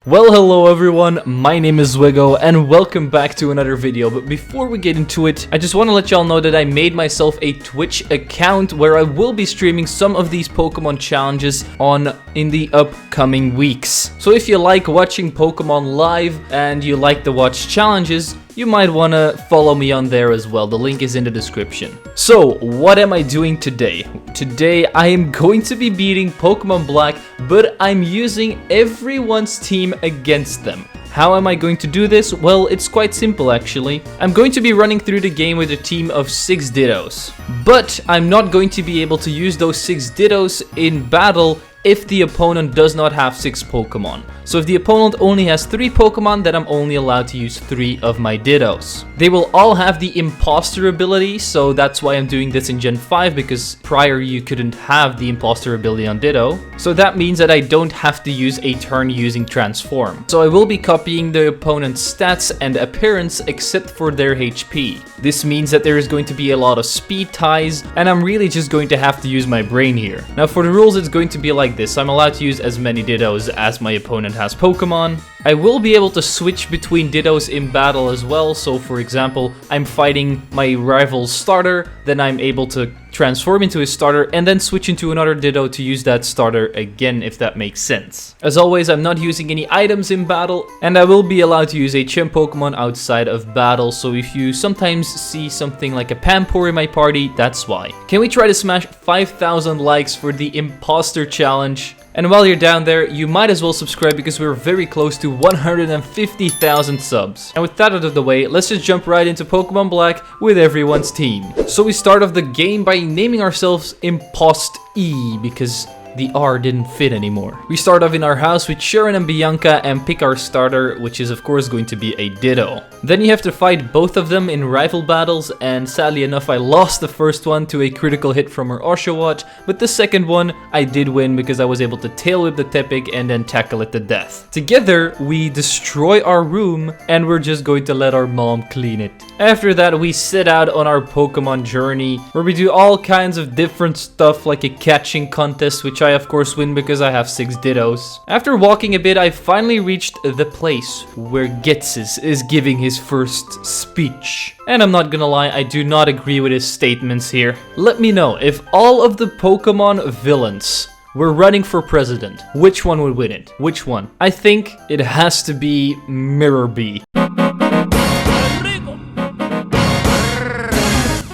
Well, hello everyone, my name is Zwiggo and welcome back to another video. But before we get into it, I just want to let y'all know that I made myself a Twitch account where I will be streaming some of these Pokemon challenges in the upcoming weeks. So if you like watching Pokemon live and you like to watch challenges, you might want to follow me on there as well. The link is in the description. So, what am I doing today? Today, I am going to be beating Pokemon Black, but I'm using everyone's team against them. How am I going to do this? Well, it's quite simple actually. I'm going to be running through the game with a team of 6 Dittos. But I'm not going to be able to use those 6 Dittos in battle if the opponent does not have 6 Pokemon. So if the opponent only has 3 Pokemon, then I'm only allowed to use 3 of my Dittos. They will all have the imposter ability, so that's why I'm doing this in Gen 5, because prior you couldn't have the imposter ability on Ditto. So that means that I don't have to use a turn using transform. So I will be copying the opponent's stats and appearance except for their HP. This means that there is going to be a lot of speed ties, and I'm really just going to have to use my brain here. Now for the rules, it's going to be like this. I'm allowed to use as many Dittos as my opponent has Pokemon. I will be able to switch between Dittos in battle as well. So for example, I'm fighting my rival's starter, then I'm able to transform into his starter and then switch into another Ditto to use that starter again, if that makes sense. As always, I'm not using any items in battle, and I will be allowed to use a Gem Pokemon outside of battle. So if you sometimes see something like a Pampor in my party, that's why. Can we try to smash 5,000 likes for the imposter challenge? And while you're down there, you might as well subscribe because we're very close to 150,000 subs. And with that out of the way, let's just jump right into Pokemon Black with everyone's team. So we start off the game by naming ourselves Impost E because the R didn't fit anymore. We start off in our house with Sharon and Bianca and pick our starter, which is of course going to be a Ditto. Then you have to fight both of them in rival battles, and sadly enough I lost the first one to a critical hit from her Oshawott, but the second one I did win because I was able to tail whip the Tepig and then tackle it to death. Together we destroy our room and we're just going to let our mom clean it. After that we set out on our Pokemon journey where we do all kinds of different stuff like a catching contest, which I of course win because I have 6 Dittos. After walking a bit, I finally reached the place where Ghetsis is giving his first speech. And I'm not gonna lie, I do not agree with his statements here. Let me know, if all of the Pokemon villains were running for president, which one would win it? Which one? I think it has to be Mirror B.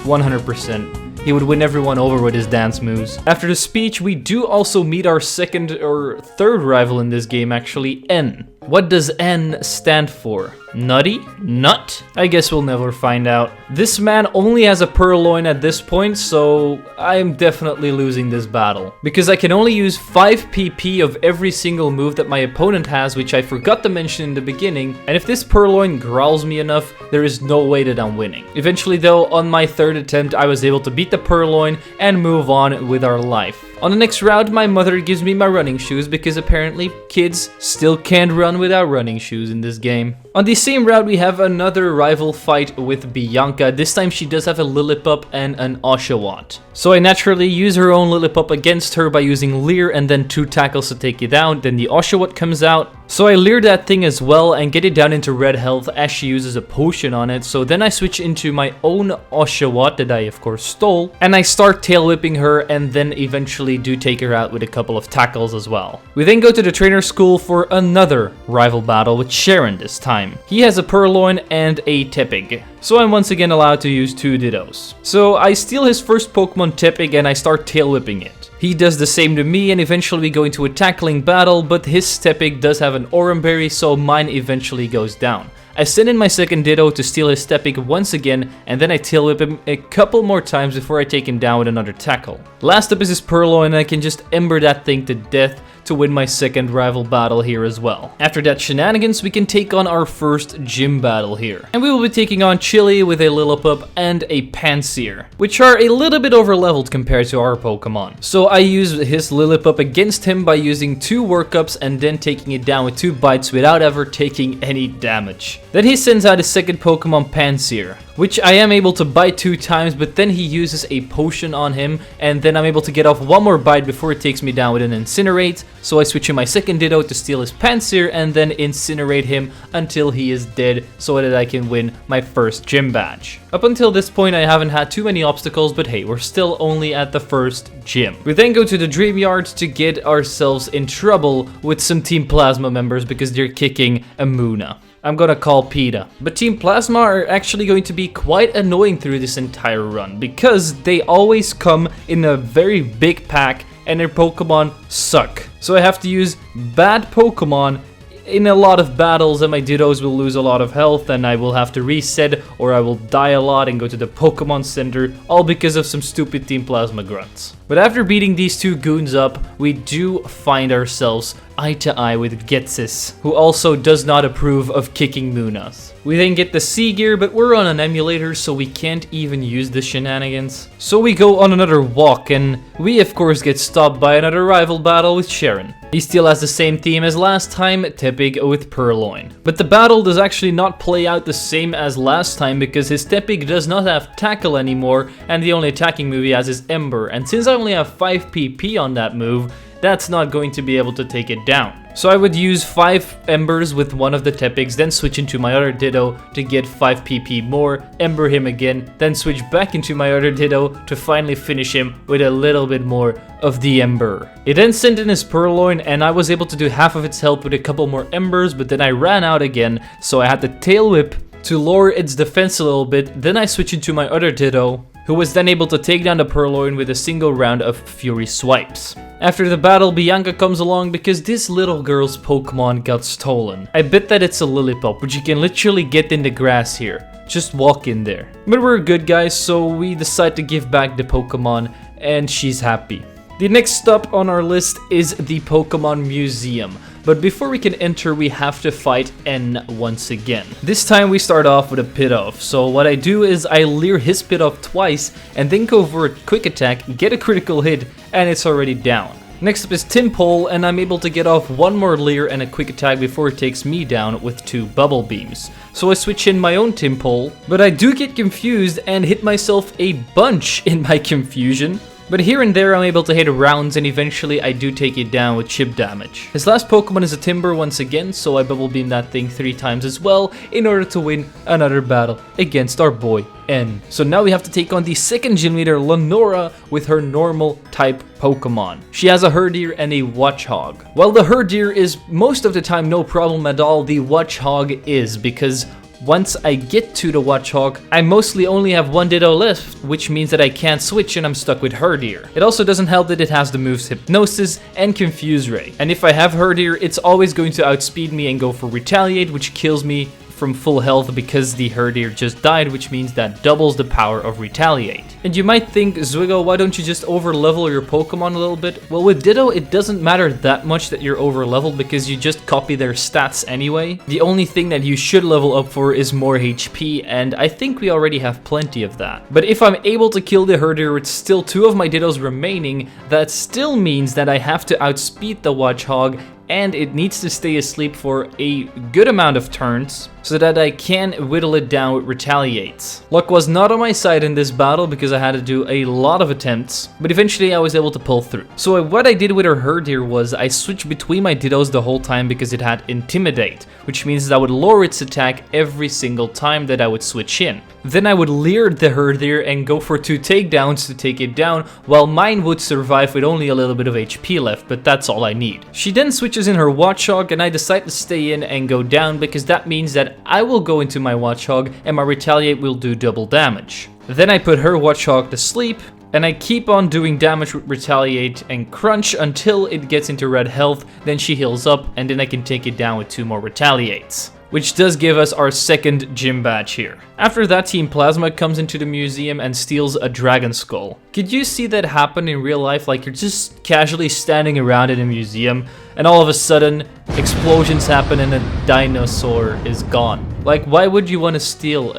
100%. He would win everyone over with his dance moves. After the speech, we do also meet our second or third rival in this game actually, N. What does N stand for? Nutty? Nut? I guess we'll never find out. This man only has a Purloin at this point, so I'm definitely losing this battle. Because I can only use 5 PP of every single move that my opponent has, which I forgot to mention in the beginning, and if this Purloin growls me enough, there is no way that I'm winning. Eventually though, on my third attempt, I was able to beat the Purloin and move on with our life. On the next route, my mother gives me my running shoes because apparently kids still can't run without running shoes in this game. On the same route, we have another rival fight with Bianca. This time she does have a Lillipup and an Oshawott. So I naturally use her own Lillipup against her by using Leer and then 2 tackles to take it out. Then the Oshawott comes out. So I Leer that thing as well and get it down into red health as she uses a potion on it. So then I switch into my own Oshawott that I of course stole. And I start tail whipping her and then eventually do take her out with a couple of tackles as well. We then go to the trainer school for another rival battle with Sharon this time. He has a Purloin and a Tepig. So I'm once again allowed to use 2 Dittos. So I steal his first Pokemon Tepig and I start tail whipping it. He does the same to me and eventually we go into a tackling battle, but his Tepig does have an Oranberry, so mine eventually goes down. I send in my second Ditto to steal his Tepig once again, and then I tail whip him a couple more times before I take him down with another tackle. Last up is his Purloin, and I can just ember that thing to death to win my second rival battle here as well. After that shenanigans, we can take on our first gym battle here. And we will be taking on Chili with a Lillipup and a Pansear, which are a little bit overleveled compared to our Pokemon. So I use his Lillipup against him by using 2 workups and then taking it down with 2 bites without ever taking any damage. Then he sends out his second Pokemon, Pansear, which I am able to bite 2 times, but then he uses a potion on him, and then I'm able to get off 1 more bite before it takes me down with an incinerate. So I switch in my second ditto to steal his panzer and then incinerate him until he is dead so that I can win my first gym badge. Up until this point I haven't had too many obstacles, but hey, we're still only at the first gym. We then go to the dream yard to get ourselves in trouble with some Team Plasma members because they're kicking Amuna. I'm gonna call PETA. But Team Plasma are actually going to be quite annoying through this entire run because they always come in a very big pack and their Pokemon suck. So I have to use bad Pokemon in a lot of battles, and my Dittos will lose a lot of health and I will have to reset, or I will die a lot and go to the Pokemon Center, all because of some stupid Team Plasma grunts. But after beating these 2 goons up, we do find ourselves eye to eye with Getsis, who also does not approve of kicking Munas. We then get the C gear, but we're on an emulator, so we can't even use the shenanigans. So we go on another walk, and we of course get stopped by another rival battle with Sharon. He still has the same theme as last time, Tepig with Purloin. But the battle does actually not play out the same as last time because his Tepig does not have Tackle anymore, and the only attacking move he has is Ember. And since I only have 5 PP on that move, that's not going to be able to take it down. So I would use 5 Embers with one of the Tepigs, then switch into my other Ditto to get 5 PP more, Ember him again, then switch back into my other Ditto to finally finish him with a little bit more of the Ember. It then sent in his Purloin and I was able to do half of its health with a couple more Embers, but then I ran out again, so I had the Tail Whip to lower its defense a little bit. Then I switch into my other Ditto, who was then able to take down the Purloin with a single round of Fury Swipes. After the battle, Bianca comes along because this little girl's Pokemon got stolen. I bet that it's a Lillipup, which you can literally get in the grass here. Just walk in there. But we're good guys, so we decide to give back the Pokemon, and she's happy. The next stop on our list is the Pokemon Museum. But before we can enter, we have to fight N once again. This time we start off with a Pit-Off. So what I do is I leer his Pit-Off twice and then go for a quick attack, get a critical hit, and it's already down. Next up is Timpole, and I'm able to get off 1 more leer and a quick attack before it takes me down with 2 Bubble Beams. So I switch in my own Timpole, but I do get confused and hit myself a bunch in my confusion. But here and there I'm able to hit rounds, and eventually I do take it down with chip damage. His last Pokemon is a Timber once again, so I Bubble Beam that thing 3 times as well in order to win another battle against our boy N. So now we have to take on the second gym leader, Lenora, with her normal type Pokemon. She has a Herdier and a Watchog. While the Herdier is most of the time no problem at all, the Watchog is, because once I get to the Watchog, I mostly only have 1 Ditto left, which means that I can't switch and I'm stuck with Herdier. It also doesn't help that it has the moves Hypnosis and Confuse Ray. And if I have Herdier, it's always going to outspeed me and go for Retaliate, which kills me from full health because the Herdier just died, which means that doubles the power of Retaliate. And you might think, Zwiggo, why don't you just over-level your Pokemon a little bit? Well, with Ditto, it doesn't matter that much that you're over-leveled because you just copy their stats anyway. The only thing that you should level up for is more HP, and I think we already have plenty of that. But if I'm able to kill the Herdier with still 2 of my Dittos remaining, that still means that I have to outspeed the Watchog, and it needs to stay asleep for a good amount of turns so that I can whittle it down with Retaliates. Luck was not on my side in this battle because I had to do a lot of attempts, but eventually I was able to pull through. So what I did with her Herdier was I switched between my Dittos the whole time because it had Intimidate, which means that I would lower its attack every single time that I would switch in. Then I would leer the Herdier and go for 2 takedowns to take it down, while mine would survive with only a little bit of HP left, but that's all I need. She then switches in her Watchog, and I decide to stay in and go down because that means that I will go into my Watchog and my Retaliate will do double damage. Then I put her Watchog to sleep, and I keep on doing damage with Retaliate and Crunch until it gets into red health, then she heals up, and then I can take it down with 2 more Retaliates, which does give us our second gym badge here. After that, Team Plasma comes into the museum and steals a Dragon Skull. Could you see that happen in real life? Like, you're just casually standing around in a museum and all of a sudden explosions happen and a dinosaur is gone. Like, why would you want to steal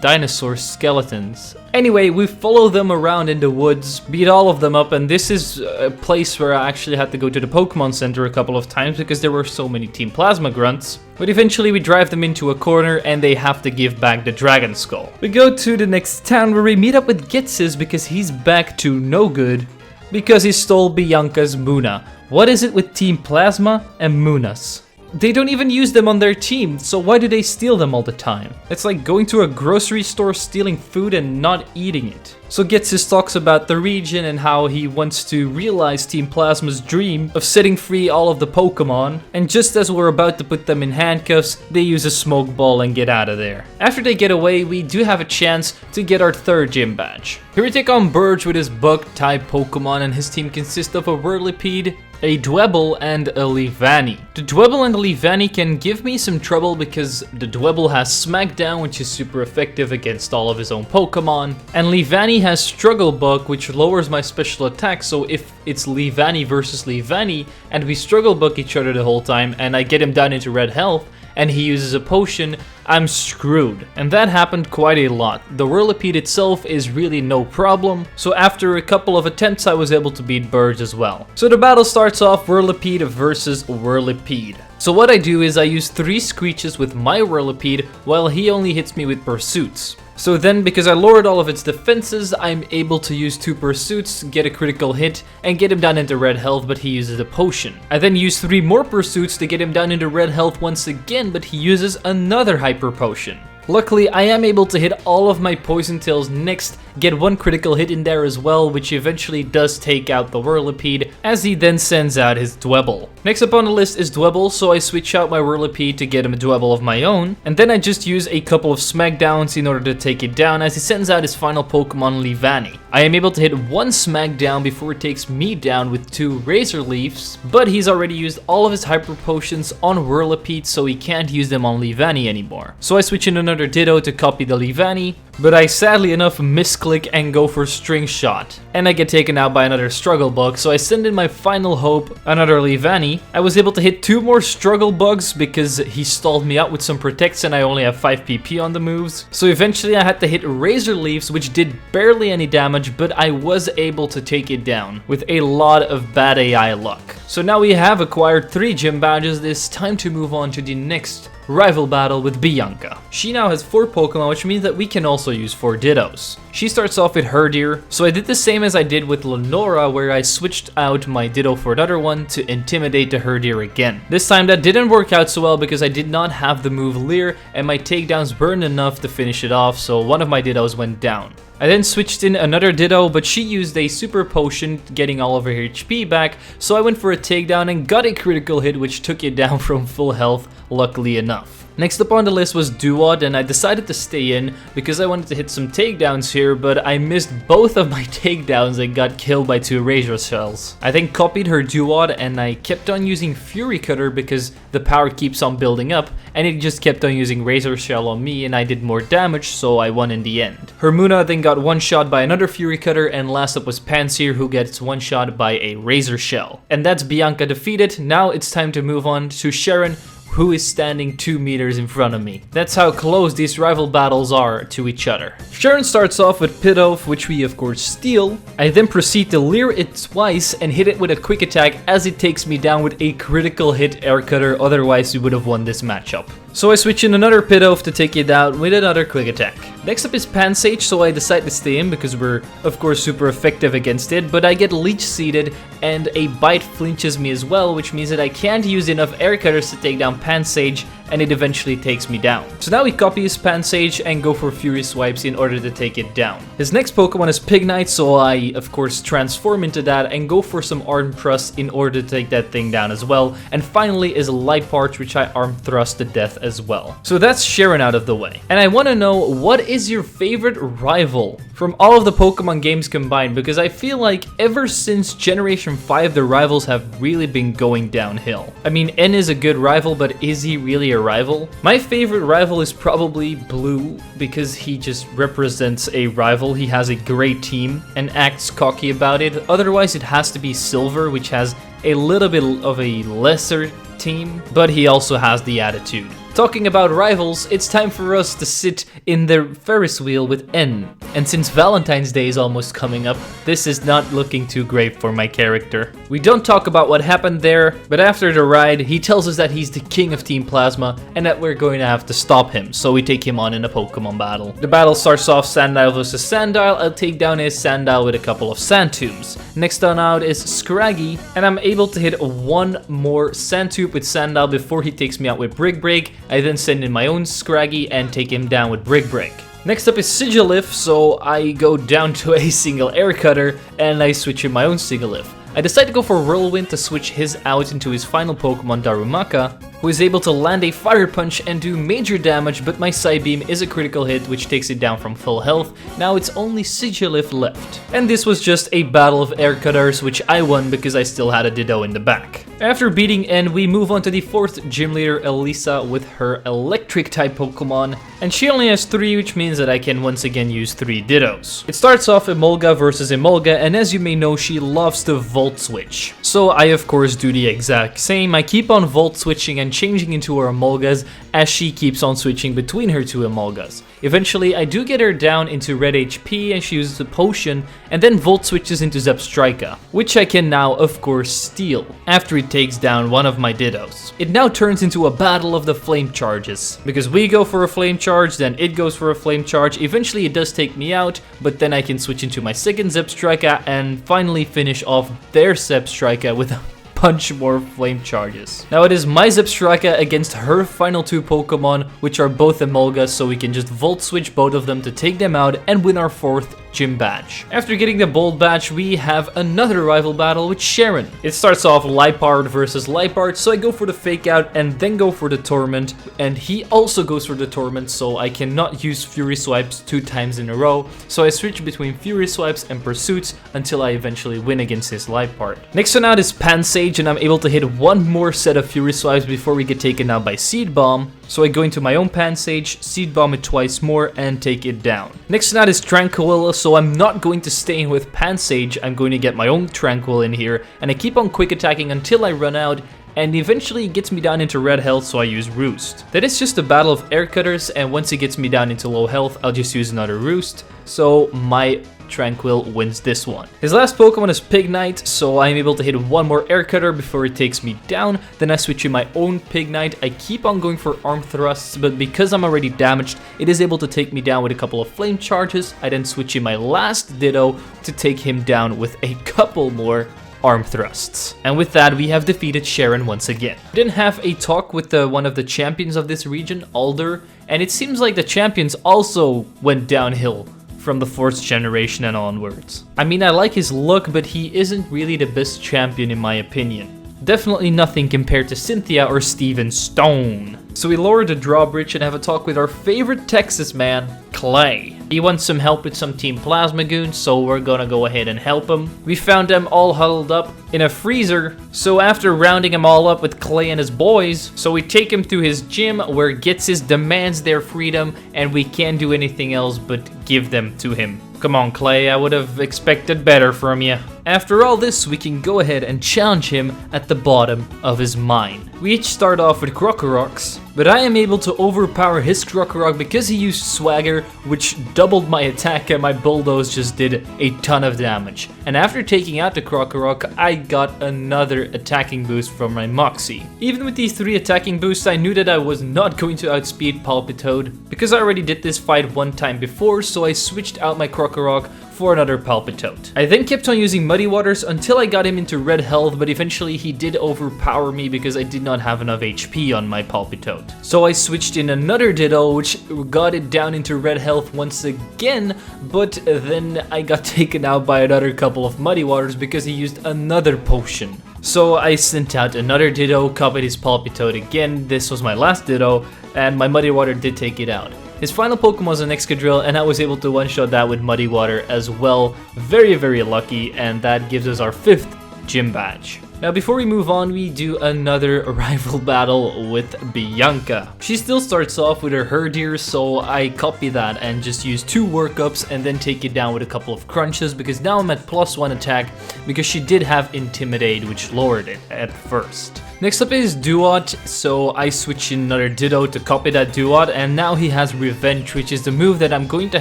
dinosaur skeletons? Anyway, we follow them around in the woods, beat all of them up, and this is a place where I actually had to go to the Pokemon Center a couple of times because there were so many Team Plasma grunts. But eventually we drive them into a corner and they have to give back the Dragon Skull. We go to the next town where we meet up with Gitsis because he's back to no good because he stole Bianca's Muna. What is it with Team Plasma and Munas? They don't even use them on their team, so why do they steal them all the time? It's like going to a grocery store, stealing food and not eating it. So Gitsis talks about the region and how he wants to realize Team Plasma's dream of setting free all of the Pokemon, and just as we're about to put them in handcuffs, they use a smoke ball and get out of there. After they get away, we do have a chance to get our third gym badge. Here we take on Burge with his bug-type Pokemon, and his team consists of a Whirlipede, a Dwebble, and a Leavanny. The Dwebble and the Leavanny can give me some trouble because the Dwebble has Smackdown, which is super effective against all of his own Pokemon, and Leavanny has Struggle Bug, which lowers my special attack, so if it's Leavanny versus Leavanny, and we Struggle Bug each other the whole time, and I get him down into red health, and he uses a potion, I'm screwed. And that happened quite a lot. The Whirlipede itself is really no problem, so after a couple of attempts I was able to beat Burge as well. So the battle starts off Whirlipede versus Whirlipede. So what I do is I use 3 Screeches with my Whirlipede while he only hits me with Pursuits. So then, because I lowered all of its defenses, I'm able to use 2 Pursuits, get a critical hit, and get him down into red health, but he uses a potion. I then use 3 more Pursuits to get him down into red health once again, but he uses another Hyper Potion. Luckily, I am able to hit all of my Poison Tails next, get 1 critical hit in there as well, which eventually does take out the Whirlipede, as he then sends out his Dwebble. Next up on the list is Dwebble, so I switch out my Whirlipede to get him a Dwebble of my own, and then I just use a couple of Smackdowns in order to take it down as he sends out his final Pokemon, Leavanny. I am able to hit 1 Smackdown before it takes me down with 2 Razor Leafs, but he's already used all of his Hyper Potions on Whirlipede, so he can't use them on Leavanny anymore. So I switch in another Ditto to copy the Leavanny, but I sadly enough misclick and go for String Shot, and I get taken out by another Struggle Bug, so I send in my final hope, another Leavanny. I was able to hit 2 more Struggle Bugs because he stalled me out with some Protects and I only have 5 PP on the moves. So eventually I had to hit Razor Leafs, which did barely any damage, but I was able to take it down with a lot of bad AI luck. So now we have acquired 3 gym badges. It's time to move on to the next rival battle with Bianca. She now has 4 Pokemon, which means that we can also use 4 Dittos. She starts off with Herdier, so I did the same as I did with Lenora, where I switched out my Ditto for another one to intimidate the Herdier again. This time that didn't work out so well because I did not have the move Leer, and my takedowns weren't enough to finish it off, so one of my Dittos went down. I then switched in another Ditto, but she used a super potion, getting all of her HP back, so I went for a takedown and got a critical hit, which took it down from full health, luckily enough. Next up on the list was Duod, and I decided to stay in because I wanted to hit some takedowns here, but I missed both of my takedowns and got killed by 2 Razor Shells. I then copied her Duod and I kept on using Fury Cutter because the power keeps on building up, and it just kept on using Razor Shell on me and I did more damage, so I won in the end. Her Muna then got one-shot by another Fury Cutter, and last up was Panseer, who gets one-shot by a Razor Shell. And that's Bianca defeated. Now it's time to move on to Sharon, who is standing 2 meters in front of me. That's how close these rival battles are to each other. Sharon starts off with Pidove, which we of course steal. I then proceed to Leer it twice and hit it with a quick attack as it takes me down with a critical hit Air Cutter, otherwise we would have won this matchup. So I switch in another Pidove to take it down with another quick attack. Next up is Pansage, so I decide to stay in because we're of course super effective against it, but I get Leech Seeded and a Bite flinches me as well, which means that I can't use enough Air Cutters to take down Pansage, and it eventually takes me down. So now we copy his Pansage and go for Fury Swipes in order to take it down. His next Pokemon is Pignite, so I of course transform into that and go for some Arm Thrust in order to take that thing down as well. And finally is Liparch, which I Arm Thrust to death as well. So that's Sharon out of the way. And I want to know, what is your favorite rival from all of the Pokemon games combined? Because I feel like ever since Generation 5, the rivals have really been going downhill. I mean, N is a good rival, but is he really a rival? My favorite rival is probably Blue, because he just represents a rival. He has a great team and acts cocky about it. Otherwise, it has to be Silver, which has a little bit of a lesser team, but he also has the attitude. Talking about rivals, it's time for us to sit in the Ferris wheel with N. And since Valentine's Day is almost coming up, this is not looking too great for my character. We don't talk about what happened there, but after the ride, he tells us that he's the king of Team Plasma and that we're going to have to stop him, so we take him on in a Pokemon battle. The battle starts off Sandile versus Sandile. I'll take down his Sandile with a couple of Sand Tubes. Next on out is Scraggy, and I'm able to hit one more Sand Tube with Sandile before he takes me out with Brick Break. I then send in my own Scraggy and take him down with Brick Break. Next up is Sigilif, so I go down to a single Air Cutter and I switch in my own Sigilif. I decide to go for Whirlwind to switch his out into his final Pokemon Darumaka, who is able to land a Fire Punch and do major damage, but my Psybeam is a critical hit which takes it down from full health. Now it's only Sigilif left. And this was just a battle of Air Cutters which I won because I still had a Ditto in the back. After beating N, we move on to the 4th gym leader, Elisa, with her electric type Pokemon, and she only has 3, which means that I can once again use 3 Dittos. It starts off Emolga versus Emolga, and as you may know, she loves to Volt Switch. So I of course do the exact same. I keep on Volt Switching and changing into her Emolgas as she keeps on switching between her 2 Emolgas. Eventually, I do get her down into red HP and she uses a potion and then Volt switches into Zebstrika, which I can now of course steal after it takes down one of my Dittos. It now turns into a battle of the flame charges, because we go for a flame charge, then it goes for a flame charge. Eventually it does take me out, but then I can switch into my second Zebstrika and finally finish off their Zebstrika with a bunch more flame charges. Now it is my Zebstrika against her final 2 Pokemon, which are both Emolgas, so we can just Volt Switch both of them to take them out and win our 4th gym badge. After getting the Bold badge, we have another rival battle with Sharon. It starts off Liepard versus Liepard, so I go for the Fake Out and then go for the Torment, and he also goes for the Torment, so I cannot use Fury Swipes 2 times in a row, so I switch between Fury Swipes and Pursuits until I eventually win against his Liepard. Next one out is Pansage, and I'm able to hit one more set of Fury Swipes before we get taken out by Seed Bomb. So I go into my own Pansage, Seed Bomb it twice more, and take it down. Next to that is Tranquil, so I'm not going to stay in with Pansage, I'm going to get my own Tranquil in here, and I keep on quick attacking until I run out, and eventually it gets me down into red health, so I use Roost. That is just a battle of Air Cutters, and once it gets me down into low health, I'll just use another Roost, so my Tranquil wins this one. His last Pokemon is Pignite, so I'm able to hit one more Air Cutter before it takes me down. Then I switch in my own Pignite. I keep on going for Arm Thrusts, but because I'm already damaged, it is able to take me down with a couple of Flame Charges. I then switch in my last Ditto to take him down with a couple more Arm Thrusts. And with that, we have defeated Sharon once again. I didn't have a talk with one of the champions of this region, Alder, and it seems like the champions also went downhill from the 4th generation and onwards. I mean, I like his look, but he isn't really the best champion in my opinion. Definitely nothing compared to Cynthia or Steven Stone. So we lower the drawbridge and have a talk with our favorite Texas man, Clay. He wants some help with some Team Plasma goons, so we're gonna go ahead and help him. We found them all huddled up in a freezer, so after rounding them all up with Clay and his boys, so we take him to his gym where Gitsis demands their freedom, and we can't do anything else but give them to him. Come on, Clay, I would have expected better from you. After all this, we can go ahead and challenge him at the bottom of his mine. We each start off with Crocorox, but I am able to overpower his Crocorox because he used Swagger, which doubled my attack, and my Bulldoze just did a ton of damage. And after taking out the Crocorox, I got another attacking boost from my Moxie. Even with these 3 attacking boosts, I knew that I was not going to outspeed Palpitoad, because I already did this fight one time before, so I switched out my Crocorox for another Palpitoad. I then kept on using Muddy Waters until I got him into red health, but eventually he did overpower me because I did not have enough HP on my Palpitoad. So I switched in another Ditto, which got it down into red health once again, but then I got taken out by another couple of Muddy Waters because he used another potion. So I sent out another Ditto, copied his Palpitoad again. This was my last Ditto, and my Muddy Water did take it out. His final Pokemon was an Excadrill, and I was able to one-shot that with Muddy Water as well. Very, very lucky, and that gives us our 5th gym badge. Now before we move on, we do another rival battle with Bianca. She still starts off with her Herdier, so I copy that and just use 2 workups and then take it down with a couple of crunches, because now I'm at +1 attack because she did have Intimidate, which lowered it at first. Next up is duot, so I switch in another ditto to copy that duot, and now he has revenge, which is the move that I'm going to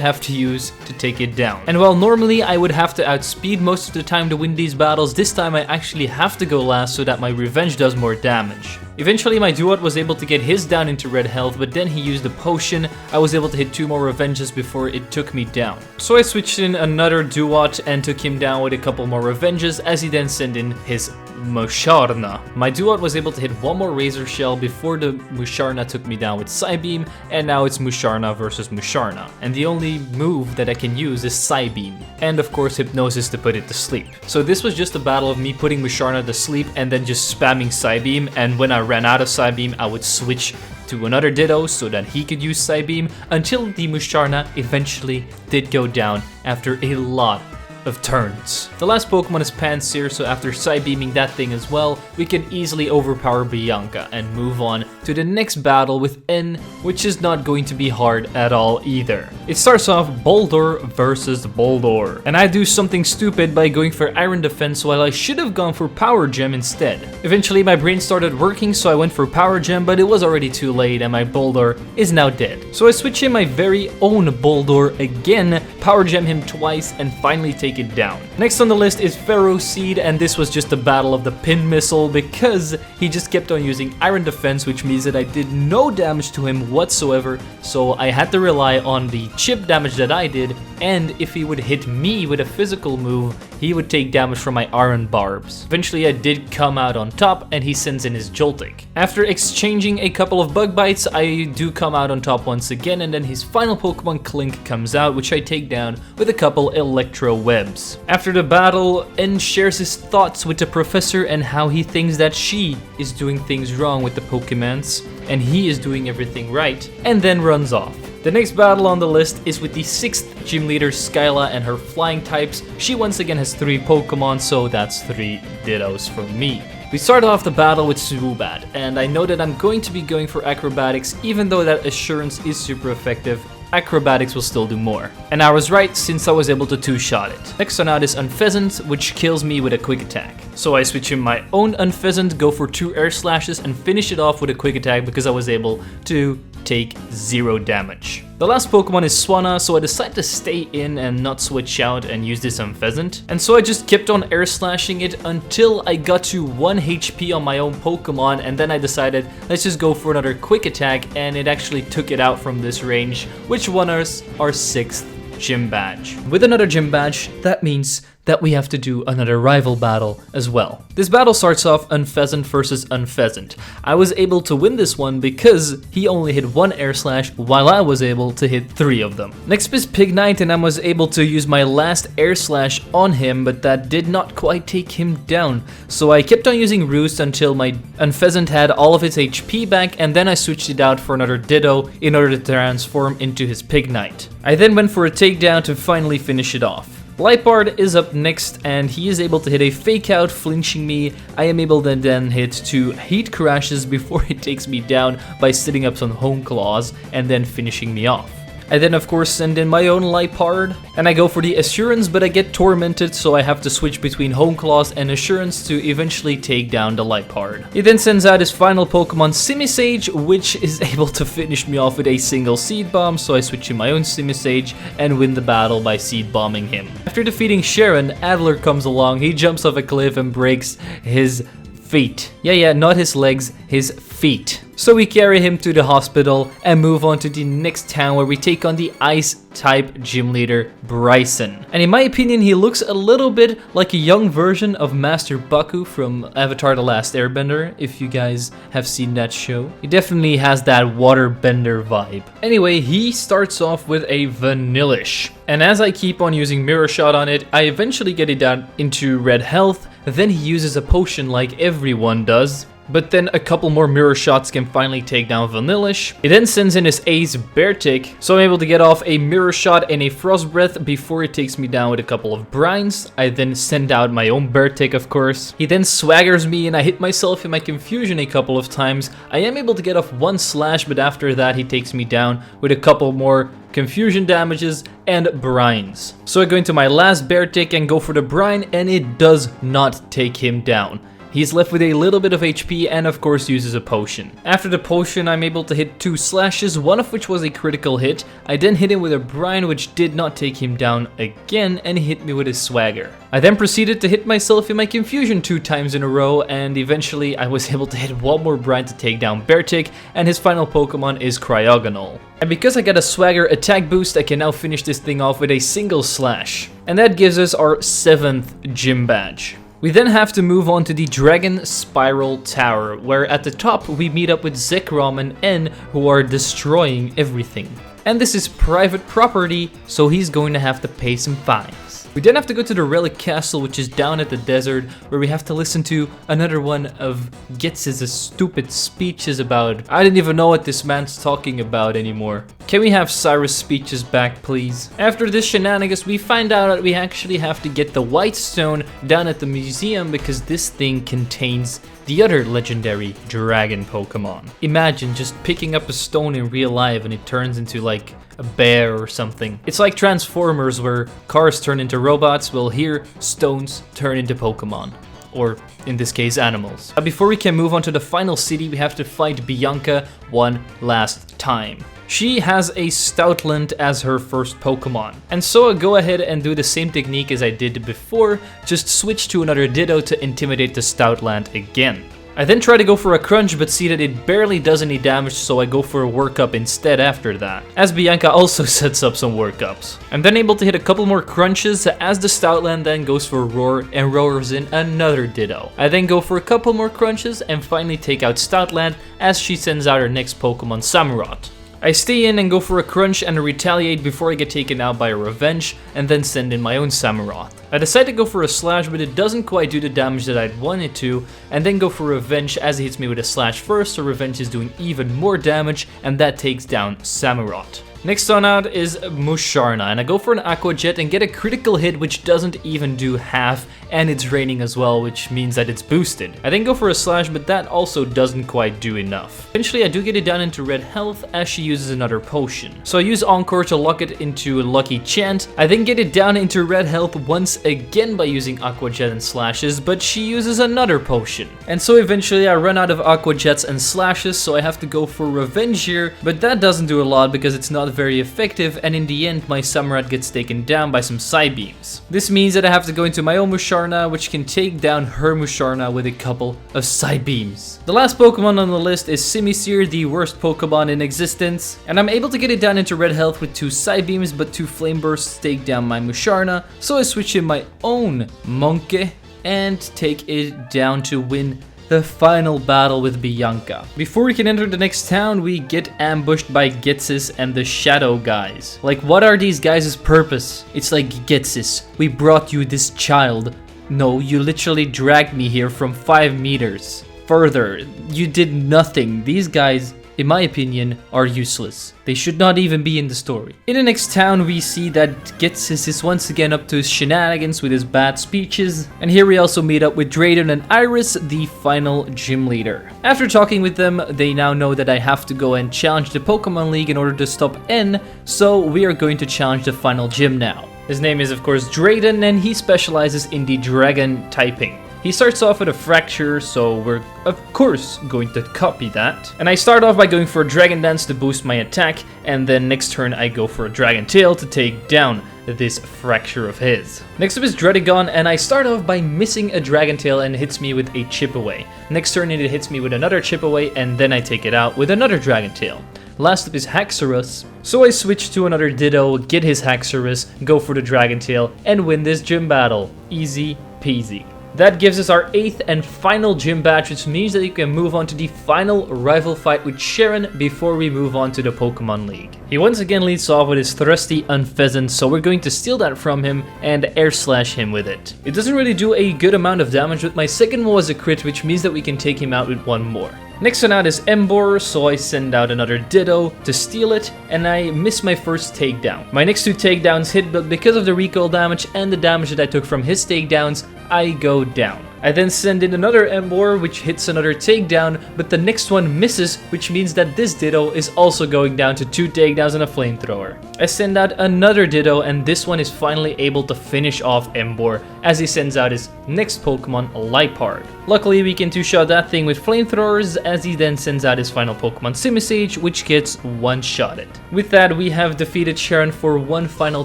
have to use to take it down. And while normally I would have to outspeed most of the time to win these battles, this time I actually have to go last so that my revenge does more damage. Eventually my duot was able to get his down into red health, but then he used a potion. I was able to hit 2 more revenges before it took me down. So I switched in another duot and took him down with a couple more revenges, as he then sent in his Musharna. My duot was able to hit 1 more Razor Shell before the Musharna took me down with Psybeam, and now it's Musharna versus Musharna. And the only move that I can use is Psybeam, and of course Hypnosis to put it to sleep. So this was just a battle of me putting Musharna to sleep and then just spamming Psybeam, and when I ran out of Psybeam I would switch to another ditto so that he could use Psybeam until the Musharna eventually did go down after a lot of turns. The last Pokemon is Pansear, so after Psybeaming that thing as well, we can easily overpower Bianca and move on to the next battle with N, which is not going to be hard at all either. It starts off Boulder versus Boulder, and I do something stupid by going for Iron Defense while I should have gone for Power Gem instead. Eventually my brain started working, so I went for Power Gem, but it was already too late and my Boulder is now dead. So I switch in my very own Boulder again, Power Gem him twice, and finally take it down. Next on the list is Ferroseed, and this was just a battle of the pin missile because he just kept on using Iron Defense, which means that I did no damage to him whatsoever, so I had to rely on the chip damage that I did, and if he would hit me with a physical move, he would take damage from my Iron Barbs. Eventually I did come out on top and he sends in his Joltik. After exchanging a couple of Bug Bites, I do come out on top once again, and then his final Pokemon Clink comes out, which I take down with a couple Electro Webs. After the battle, N shares his thoughts with the professor and how he thinks that she is doing things wrong with the Pokemons and he is doing everything right, and then runs off. The next battle on the list is with the 6th gym leader, Skyla, and her flying types. She once again has 3 Pokemon, so that's 3 dittos for me. We start off the battle with Zubat, and I know that I'm going to be going for Acrobatics. Even though that Assurance is super effective, Acrobatics will still do more. And I was right, since I was able to 2-shot it. Next on out is Unpheasant, which kills me with a quick attack. So I switch in my own Unpheasant, go for 2 air slashes, and finish it off with a quick attack because I was able to take 0 damage. The last Pokemon is Swanna, so I decided to stay in and not switch out and use this Unpheasant. And so I just kept on air slashing it until I got to 1 HP on my own Pokemon, and then I decided let's just go for another quick attack, and it actually took it out from this range, which won us our 6th gym badge. With another gym badge, that means that we have to do another rival battle as well. This battle starts off Unpheasant versus Unpheasant. I was able to win this one because he only hit 1 air slash while I was able to hit 3 of them. Next is Pignite, and I was able to use my last air slash on him, but that did not quite take him down. So I kept on using Roost until my Unpheasant had all of its HP back, and then I switched it out for another Ditto in order to transform into his Pignite. I then went for a takedown to finally finish it off. Lipard is up next, and he is able to hit a Fake Out, flinching me. I am able to then hit 2 Heat Crashes before it takes me down by sitting up some Hone Claws and then finishing me off. I then of course send in my own Lipard, and I go for the Assurance, but I get tormented, so I have to switch between Hone Claws and Assurance to eventually take down the Lipard. He then sends out his final Pokemon, Simisage, which is able to finish me off with a single Seed Bomb, so I switch in my own Simisage and win the battle by Seed Bombing him. After defeating Sharon, Adler comes along. He jumps off a cliff and breaks his feet. Yeah, not his legs, his feet. So we carry him to the hospital and move on to the next town, where we take on the Ice-type gym leader, Bryson. And in my opinion, he looks a little bit like a young version of Master Baku from Avatar: The Last Airbender, if you guys have seen that show. He definitely has that waterbender vibe. Anyway, he starts off with a Vanillish. And as I keep on using Mirror Shot on it, I eventually get it down into red health. Then he uses a potion like everyone does. But then a couple more Mirror Shots can finally take down Vanillish. He then sends in his Ace Beartic, so I'm able to get off a Mirror Shot and a Frost Breath before it takes me down with a couple of Brines. I then send out my own Beartic, of course. He then swaggers me and I hit myself in my Confusion a couple of times. I am able to get off 1 slash, but after that he takes me down with a couple more Confusion damages and Brines. So I go into my last Beartic and go for the Brine, and it does not take him down. He's left with a little bit of HP and of course uses a potion. After the potion, I'm able to hit 2 slashes, one of which was a critical hit. I then hit him with a brine, which did not take him down again, and he hit me with his swagger. I then proceeded to hit myself in my confusion 2 times in a row, and eventually I was able to hit one more brine to take down Beartick, and his final Pokemon is Cryogonal. And because I got a swagger attack boost, I can now finish this thing off with a single slash. And that gives us our 7th gym badge. We then have to move on to the Dragon Spiral Tower, where at the top we meet up with Zekrom and N, who are destroying everything. And this is private property, so he's going to have to pay some fines. We then have to go to the Relic Castle, which is down at the desert, where we have to listen to another one of Getz's stupid speeches about... I didn't even know what this man's talking about anymore. Can we have Cyrus' speeches back, please? After this shenanigans, we find out that we actually have to get the White Stone down at the museum because this thing contains the other legendary dragon Pokemon. Imagine just picking up a stone in real life and it turns into like a bear or something. It's like Transformers where cars turn into robots, well here stones turn into Pokemon. Or in this case animals. Before we can move on to the final city, we have to fight Bianca one last time. She has a Stoutland as her first Pokemon. And so I go ahead and do the same technique as I did before, just switch to another Ditto to intimidate the Stoutland again. I then try to go for a Crunch but see that it barely does any damage, so I go for a Workup instead after that, as Bianca also sets up some Workups. I'm then able to hit a couple more Crunches as the Stoutland then goes for a Roar and roars in another Ditto. I then go for a couple more Crunches and finally take out Stoutland as she sends out her next Pokemon, Samurott. I stay in and go for a Crunch and a Retaliate before I get taken out by a Revenge, and then send in my own Samurott. I decide to go for a Slash, but it doesn't quite do the damage that I'd want it to, and then go for Revenge as he hits me with a Slash first, so Revenge is doing even more damage, and that takes down Samurott. Next on out is Musharna, and I go for an Aqua Jet and get a critical hit which doesn't even do half, and it's raining as well, which means that it's boosted. I then go for a Slash, but that also doesn't quite do enough. Eventually I do get it down into red health as she uses another potion. So I use Encore to lock it into a Lucky Chant. I then get it down into red health once again by using Aqua Jet and Slashes, but she uses another potion. And so eventually I run out of Aqua Jets and Slashes, so I have to go for Revenge here, but that doesn't do a lot because it's not very effective, and in the end my Samurott gets taken down by some Psybeams. This means that I have to go into my own Musharna, which can take down her Musharna with a couple of Psybeams. The last Pokemon on the list is Simisear, the worst Pokemon in existence, and I'm able to get it down into red health with 2 Psybeams, but 2 Flame Bursts take down my Musharna, so I switch in my own Monkey and take it down to win the final battle with Bianca. Before we can enter the next town, we get ambushed by Getz's and the Shadow guys. Like, what are these guys' purpose? It's like, Getz's, we brought you this child. No, you literally dragged me here from 5 meters. Further, you did nothing. These guys, in my opinion, are useless. They should not even be in the story. In the next town, we see that Getz's is once again up to his shenanigans with his bad speeches. And here we also meet up with Drayden and Iris, the final gym leader. After talking with them, they now know that I have to go and challenge the Pokemon League in order to stop N, so we are going to challenge the final gym now. His name is of course Drayden, and he specializes in the Dragon typing. He starts off with a Fracture, so we're of course going to copy that. And I start off by going for a Dragon Dance to boost my attack, and then next turn I go for a Dragon Tail to take down this Fracture of his. Next up is Dredigon, and I start off by missing a Dragon Tail and it hits me with a Chip Away. Next turn it hits me with another Chip Away, and then I take it out with another Dragon Tail. Last up is Haxorus, so I switch to another Ditto, get his Haxorus, go for the Dragon Tail, and win this gym battle. Easy peasy. That gives us our 8th and final gym badge, which means that you can move on to the final rival fight with Sharon before we move on to the Pokemon League. He once again leads off with his thrusty Unpheasant, so we're going to steal that from him and Air Slash him with it. It doesn't really do a good amount of damage, but my second one was a crit, which means that we can take him out with one more. Next one out is Embor, so I send out another Ditto to steal it, and I miss my first takedown. My next 2 takedowns hit, but because of the recoil damage and the damage that I took from his takedowns, I go down. I then send in another Embor, which hits another takedown, but the next one misses, which means that this Ditto is also going down to 2 takedowns and a Flamethrower. I send out another Ditto, and this one is finally able to finish off Embor, as he sends out his next Pokemon, Liepard. Luckily, we can two-shot that thing with flamethrowers, as he then sends out his final Pokemon, Simisage, which gets one-shotted. With that, we have defeated Sharon for one final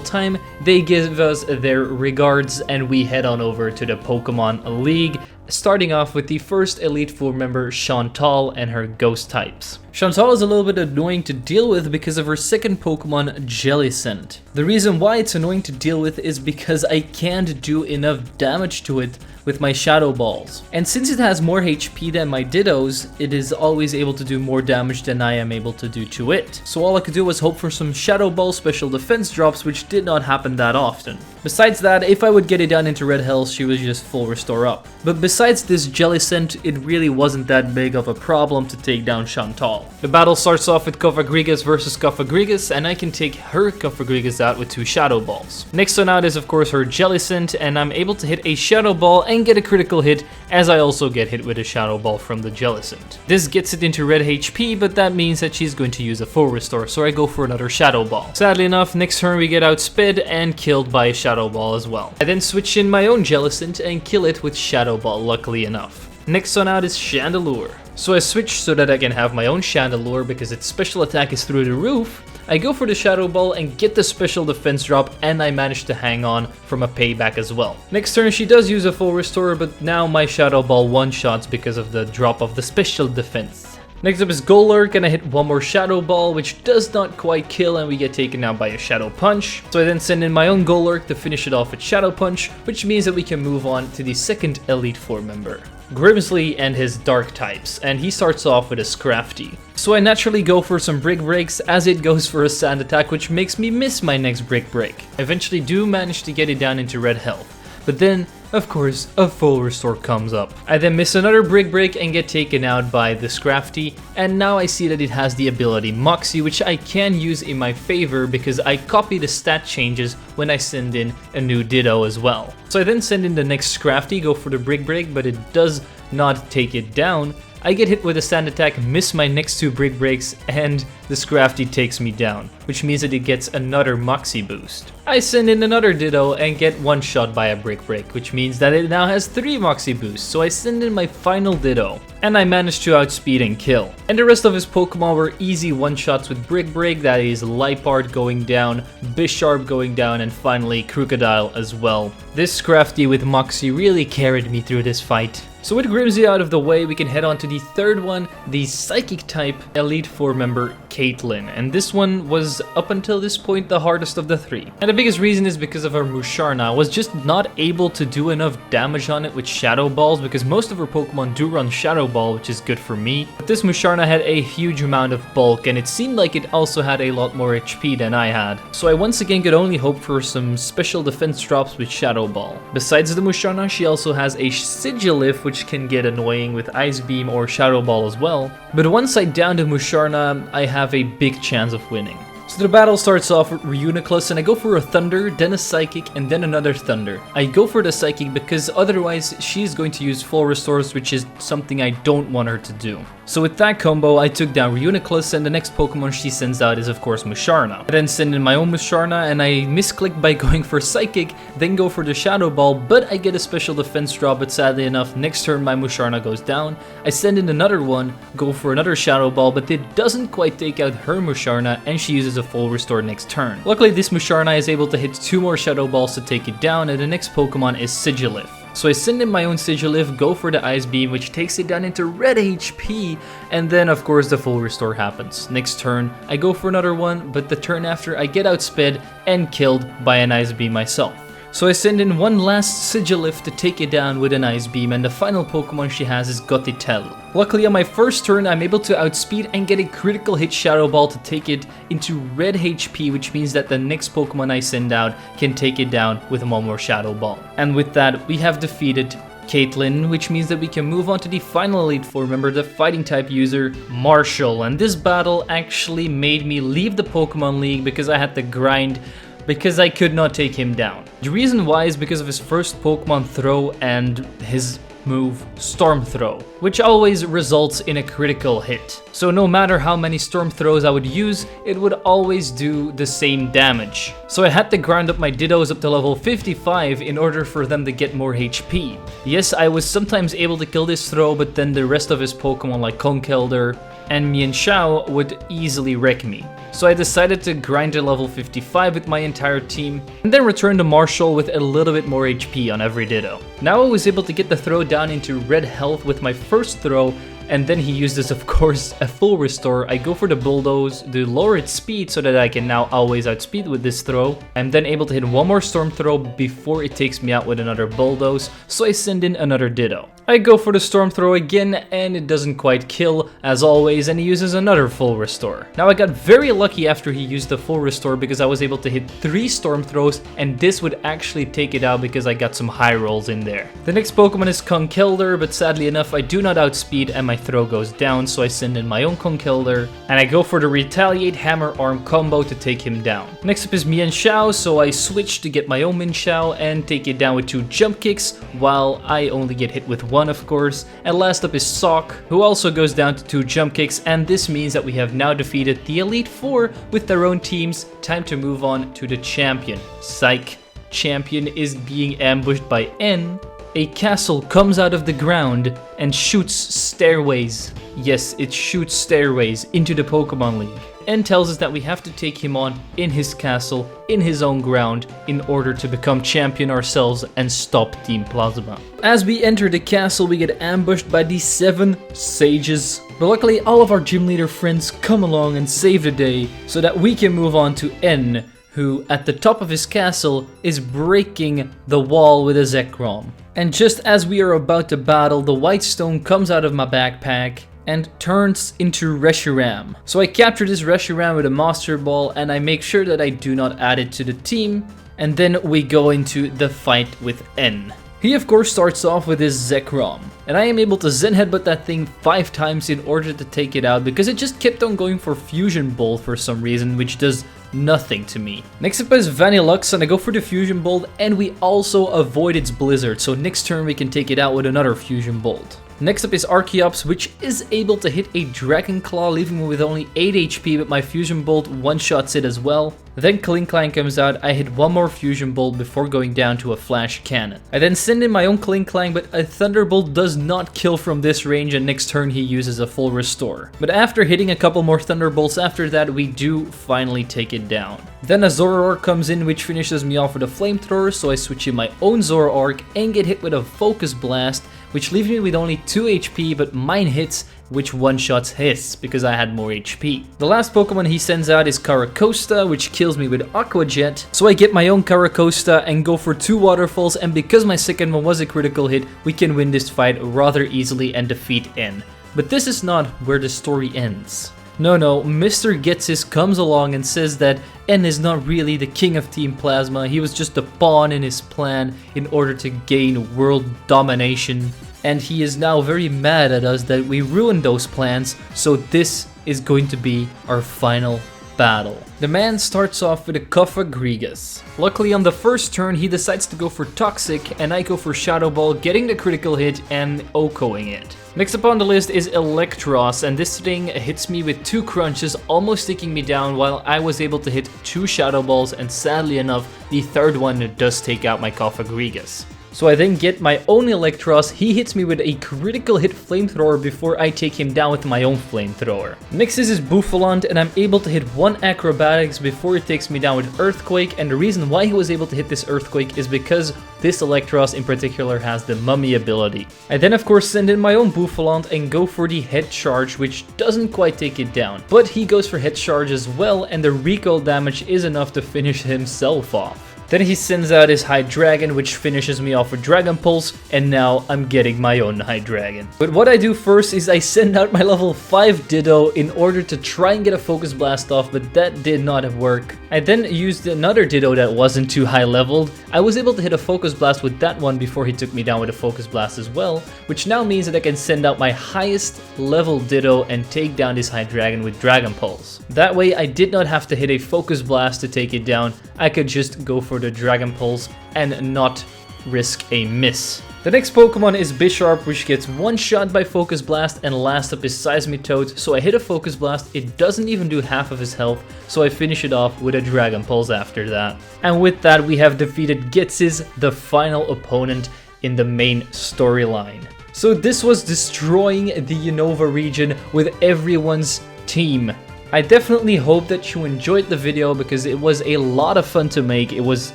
time. They give us their regards, and we head on over to the Pokemon League, starting off with the first Elite Four member, Chantal, and her ghost types. Chantal is a little bit annoying to deal with because of her second Pokemon, Jellicent. The reason why it's annoying to deal with is because I can't do enough damage to it with my Shadow Balls. And since it has more HP than my Dittos, it is always able to do more damage than I am able to do to it. So all I could do was hope for some Shadow Ball special defense drops, which did not happen that often. Besides that, if I would get it down into Red Health, she was just full restore up. But besides this Jellicent, it really wasn't that big of a problem to take down Chantal. The battle starts off with Cofagrigus versus Cofagrigus, and I can take her Cofagrigus out with 2 Shadow Balls. Next one out is of course her Jellicent, and I'm able to hit a Shadow Ball and get a critical hit, as I also get hit with a Shadow Ball from the Jellicent. This gets it into red HP, but that means that she's going to use a full restore, so I go for another Shadow Ball. Sadly enough, next turn we get outsped and killed by a Shadow Ball as well. I then switch in my own Jellicent and kill it with Shadow Ball, luckily enough. Next one out is Chandelure. So I switch so that I can have my own Chandelure because its special attack is through the roof. I go for the Shadow Ball and get the special defense drop, and I manage to hang on from a payback as well. Next turn she does use a full restore, but now my Shadow Ball one-shots because of the drop of the special defense. Next up is Golurk, and I hit one more Shadow Ball, which does not quite kill, and we get taken out by a Shadow Punch. So I then send in my own Golurk to finish it off with Shadow Punch, which means that we can move on to the second Elite Four member, Grimsley and his Dark types, and he starts off with a Scrafty. So I naturally go for some Brick Breaks, as it goes for a Sand Attack, which makes me miss my next Brick Break. I eventually do manage to get it down into red health, but then, of course, a full restore comes up. I then miss another Brick Break and get taken out by the Scrafty, and now I see that it has the ability Moxie, which I can use in my favor because I copy the stat changes when I send in a new Ditto as well. So I then send in the next Scrafty, go for the Brick Break, but it does not take it down. I get hit with a Sand Attack, miss my next 2 Brick Breaks, and the Scrafty takes me down, which means that it gets another Moxie boost. I send in another Ditto and get one shot by a Brick Break, which means that it now has 3 Moxie boosts, so I send in my final Ditto, and I manage to outspeed and kill. And the rest of his Pokemon were easy one-shots with Brick Break, that is Liepard going down, Bisharp going down, and finally Crocodile as well. This Scrafty with Moxie really carried me through this fight. So with Grimsy out of the way, we can head on to the third one, the Psychic type Elite Four member, Caitlyn. And this one was, up until this point, the hardest of the 3. And the biggest reason is because of her Musharna. I was just not able to do enough damage on it with Shadow Balls, because most of her Pokemon do run Shadow Ball, which is good for me. But this Musharna had a huge amount of bulk, and it seemed like it also had a lot more HP than I had. So I once again could only hope for some special defense drops with Shadow Ball. Besides the Musharna, she also has a Sigilif, which can get annoying with Ice Beam or Shadow Ball as well. But once I down the Musharna, I have a big chance of winning. So the battle starts off with Reuniclus, and I go for a Thunder, then a Psychic, and then another Thunder. I go for the Psychic because otherwise she's going to use full restores, which is something I don't want her to do. So with that combo, I took down Reuniclus, and the next Pokemon she sends out is of course Musharna. I then send in my own Musharna, and I misclick by going for Psychic, then go for the Shadow Ball, but I get a special defense drop, but sadly enough, next turn my Musharna goes down. I send in another one, go for another Shadow Ball, but it doesn't quite take out her Musharna, and she uses a full restore next turn. Luckily, this Musharna is able to hit 2 more Shadow Balls to take it down, and the next Pokemon is Sigilif. So I send in my own Sigilif, go for the Ice Beam, which takes it down into red HP, and then of course the full restore happens. Next turn, I go for another one, but the turn after I get outsped and killed by an Ice Beam myself. So I send in one last Sigilif to take it down with an Ice Beam, and the final Pokemon she has is Gothitelle. Luckily on my first turn I'm able to outspeed and get a critical hit Shadow Ball to take it into red HP, which means that the next Pokemon I send out can take it down with one more Shadow Ball. And with that we have defeated Caitlyn, which means that we can move on to the final Elite Four, remember the fighting type user, Marshall. And this battle actually made me leave the Pokemon League because I had to grind, because I could not take him down. The reason why is because of his first Pokemon Throw and his move Storm Throw. which always results in a critical hit. So no matter how many storm throws I would use, it would always do the same damage. So I had to grind up my dittos up to level 55 in order for them to get more HP. Yes, I was sometimes able to kill this throw, but then the rest of his Pokemon like Conkeldurr and Mienshao would easily wreck me. So I decided to grind to level 55 with my entire team, and then return to Marshall with a little bit more HP on every ditto. Now I was able to get the throw down into red health with my first throw, and then he uses, of course, a full restore. I go for the bulldoze to lower its speed so that I can now always outspeed with this throw. I'm then able to hit one more storm throw before it takes me out with another bulldoze, so I send in another ditto. I go for the storm throw again, and it doesn't quite kill, as always, and he uses another full restore. Now I got very lucky after he used the full restore because I was able to hit 3 storm throws, and this would actually take it out because I got some high rolls in there. The next Pokemon is Conkeldurr, but sadly enough I do not outspeed and my throw goes down, so I send in my own Conkeldurr, and I go for the Retaliate Hammer Arm combo to take him down. Next up is Mienshao, so I switch to get my own Mienshao and take it down with 2 jump kicks, while I only get hit with 1, of course. And last up is Sock, who also goes down to 2 jump kicks, and this means that we have now defeated the Elite Four with their own teams. Time to move on to the champion. Psych. Champion is being ambushed by N. A castle comes out of the ground and shoots stairways. Yes, it shoots stairways into the Pokemon League. N tells us that we have to take him on in his castle, in his own ground, in order to become champion ourselves and stop Team Plasma. As we enter the castle, we get ambushed by the 7 sages. But luckily, all of our gym leader friends come along and save the day so that we can move on to N, who, at the top of his castle, is breaking the wall with a Zekrom. And just as we are about to battle, the white stone comes out of my backpack and turns into Reshiram. So I capture this Reshiram with a Master Ball, and I make sure that I do not add it to the team, and then we go into the fight with N. He of course starts off with his Zekrom, and I am able to Zen Headbutt that thing 5 times in order to take it out because it just kept on going for Fusion Bolt for some reason, which does nothing to me. Next up is Vanillux, and I go for the Fusion Bolt, and we also avoid its Blizzard, so next turn we can take it out with another Fusion Bolt. Next up is Archeops, which is able to hit a Dragon Claw, leaving me with only 8 HP, but my Fusion Bolt one-shots it as well. Then Klinklang comes out, I hit one more Fusion Bolt before going down to a Flash Cannon. I then send in my own Klinklang, but a Thunderbolt does not kill from this range, and next turn he uses a full restore. But after hitting a couple more Thunderbolts after that, we do finally take it down. Then a Zoroark comes in, which finishes me off with a Flamethrower, so I switch in my own Zoroark and get hit with a Focus Blast, which leaves me with only 2 HP, but mine hits, which one-shots his, because I had more HP. The last Pokemon he sends out is Caracosta, which kills me with Aqua Jet, so I get my own Caracosta and go for 2 Waterfalls, and because my second one was a critical hit, we can win this fight rather easily and defeat N. But this is not where the story ends. No, Mr. Getsis comes along and says that N is not really the king of Team Plasma, he was just a pawn in his plan in order to gain world domination. And he is now very mad at us that we ruined those plans, so this is going to be our final battle. The man starts off with a Cofagrigus. Luckily on the first turn he decides to go for Toxic, and I go for Shadow Ball, getting the critical hit and OHKOing it. Next up on the list is Electros, and this thing hits me with 2 crunches, almost taking me down, while I was able to hit 2 Shadow Balls, and sadly enough, the third one does take out my Cofagrigus. So I then get my own Electros, he hits me with a critical hit Flamethrower before I take him down with my own Flamethrower. Next is his Bouffalant, and I'm able to hit 1 Acrobatics before it takes me down with Earthquake, and the reason why he was able to hit this Earthquake is because this Electros in particular has the Mummy ability. I then of course send in my own Bouffalant and go for the Head Charge, which doesn't quite take it down. But he goes for Head Charge as well, and the recoil damage is enough to finish himself off. Then he sends out his Hydreigon, which finishes me off with Dragon Pulse, and now I'm getting my own Hydreigon. But what I do first is I send out my level 5 Ditto in order to try and get a Focus Blast off, but that did not work. I then used another Ditto that wasn't too high leveled. I was able to hit a Focus Blast with that one before he took me down with a Focus Blast as well, which now means that I can send out my highest level Ditto and take down this Hydreigon with Dragon Pulse. That way I did not have to hit a Focus Blast to take it down, I could just go for the Dragon Pulse and not risk a miss. The next Pokemon is Bisharp, which gets one shot by Focus Blast, and last up is Seismitoad. So I hit a Focus Blast, it doesn't even do half of his health, so I finish it off with a Dragon Pulse after that. And with that, we have defeated Gitziz, the final opponent in the main storyline. So this was destroying the Unova region with everyone's team. I definitely hope that you enjoyed the video because it was a lot of fun to make. It was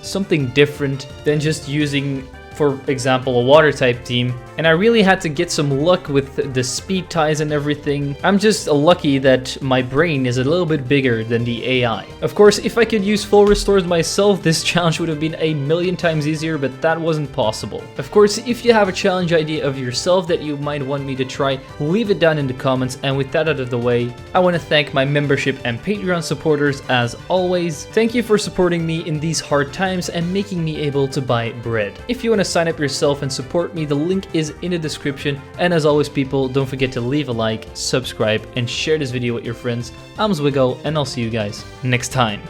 something different than just using, for example, a water type team, and I really had to get some luck with the speed ties and everything. I'm just lucky that my brain is a little bit bigger than the AI. Of course, if I could use full restores myself, this challenge would have been a million times easier, but that wasn't possible. Of course, if you have a challenge idea of yourself that you might want me to try, leave it down in the comments, and with that out of the way, I want to thank my membership and Patreon supporters as always. Thank you for supporting me in these hard times and making me able to buy bread. If you want to sign up yourself and support me, the link is in the description. And as always, people, don't forget to leave a like, subscribe, and share this video with your friends. I'm Zwiggo, and I'll see you guys next time.